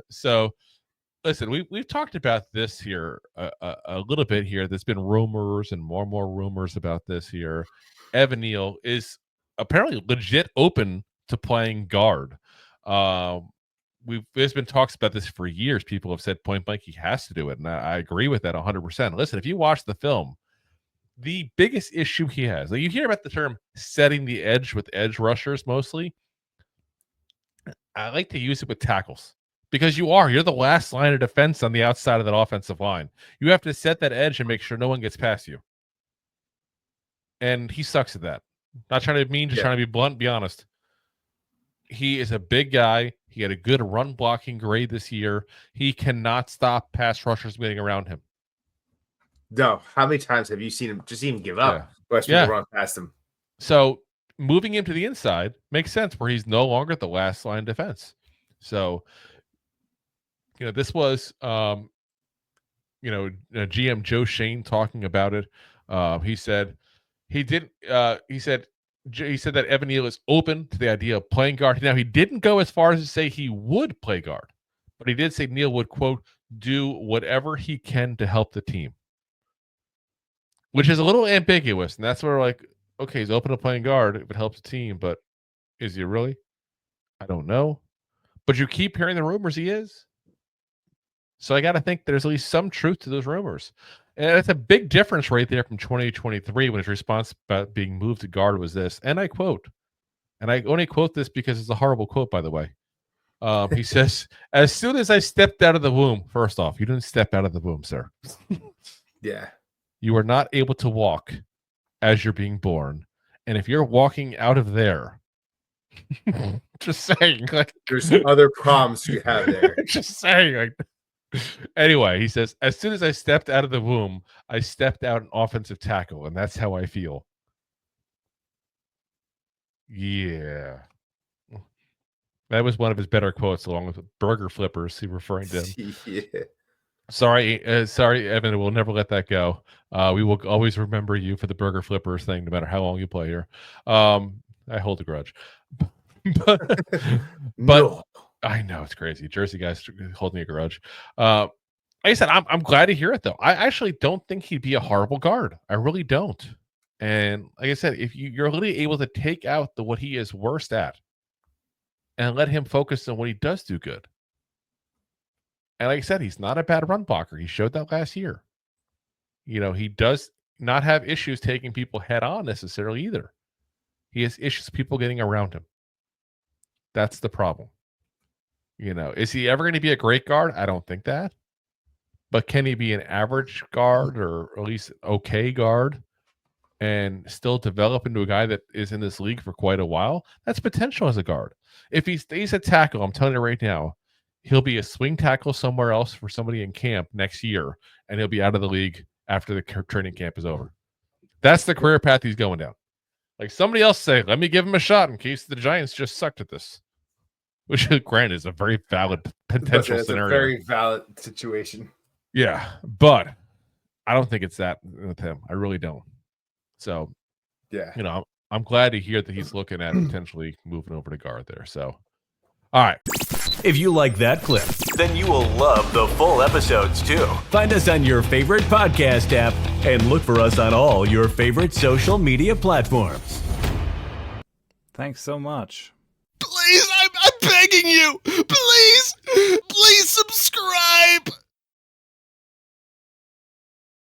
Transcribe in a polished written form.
So listen, we've talked about this here a little bit here. There's been rumors and more rumors about this here. Evan Neal is apparently legit open to playing guard. Um, there's been talks about this for years. People have said point blank he has to do it, and I agree with that 100%. Listen, if you watch the film, the biggest issue he has, like you hear about the term setting the edge with edge rushers mostly. I like to use it with tackles because you're the last line of defense on the outside of that offensive line. You have to set that edge and make sure no one gets past you. And he sucks at that. Not trying to be mean, just trying to be blunt, be honest. He is a big guy. He had a good run blocking grade this year. He cannot stop pass rushers getting around him. No. How many times have you seen him just even give up? Watch people run past him. So moving him to the inside makes sense where he's no longer the last line defense. So, this was, GM Joe Schoen talking about it. He said that Evan Neal is open to the idea of playing guard. Now, he didn't go as far as to say he would play guard, but he did say Neal would, quote, do whatever he can to help the team, which is a little ambiguous. And that's where, like, okay, he's open to playing guard if it helps the team, but is he really? I don't know. But you keep hearing the rumors he is. So I got to think there's at least some truth to those rumors. And it's a big difference right there from 2023 when his response about being moved to guard was this. And I quote, and I only quote this because it's a horrible quote, by the way. He says, as soon as I stepped out of the womb, first off, you didn't step out of the womb, sir. Yeah. You are not able to walk as you're being born. And if you're walking out of there, just saying, like, there's other problems you have there. Just saying, like, anyway, he says, as soon as I stepped out of the womb, I stepped out an offensive tackle, and that's how I feel. Yeah. That was one of his better quotes, along with burger flippers, he referring to him. Yeah. Sorry, Evan, we'll never let that go. We will always remember you for the burger flippers thing, no matter how long you play here. I hold a grudge. but No. I know it's crazy. Jersey guys holding a grudge. Like I said, I'm glad to hear it though. I actually don't think he'd be a horrible guard. I really don't. And like I said, if you're really able to take out what he is worst at and let him focus on what he does do good. And like I said, he's not a bad run blocker. He showed that last year. He does not have issues taking people head on necessarily either. He has issues with people getting around him. That's the problem. Is he ever going to be a great guard? I don't think that. But can he be an average guard or at least okay guard and still develop into a guy that is in this league for quite a while? That's potential as a guard. If he stays at tackle, I'm telling you right now, he'll be a swing tackle somewhere else for somebody in camp next year, and he'll be out of the league after the training camp is over. That's the career path he's going down. Like somebody else say, let me give him a shot in case the Giants just sucked at this. Which, granted, is a very valid potential scenario. A very valid situation. Yeah, but I don't think it's that with him. I really don't. So, yeah, I'm glad to hear that he's looking at potentially moving over to guard there. So, all right. If you like that clip, then you will love the full episodes too. Find us on your favorite podcast app and look for us on all your favorite social media platforms. Thanks so much. Please, I'm begging you. Please.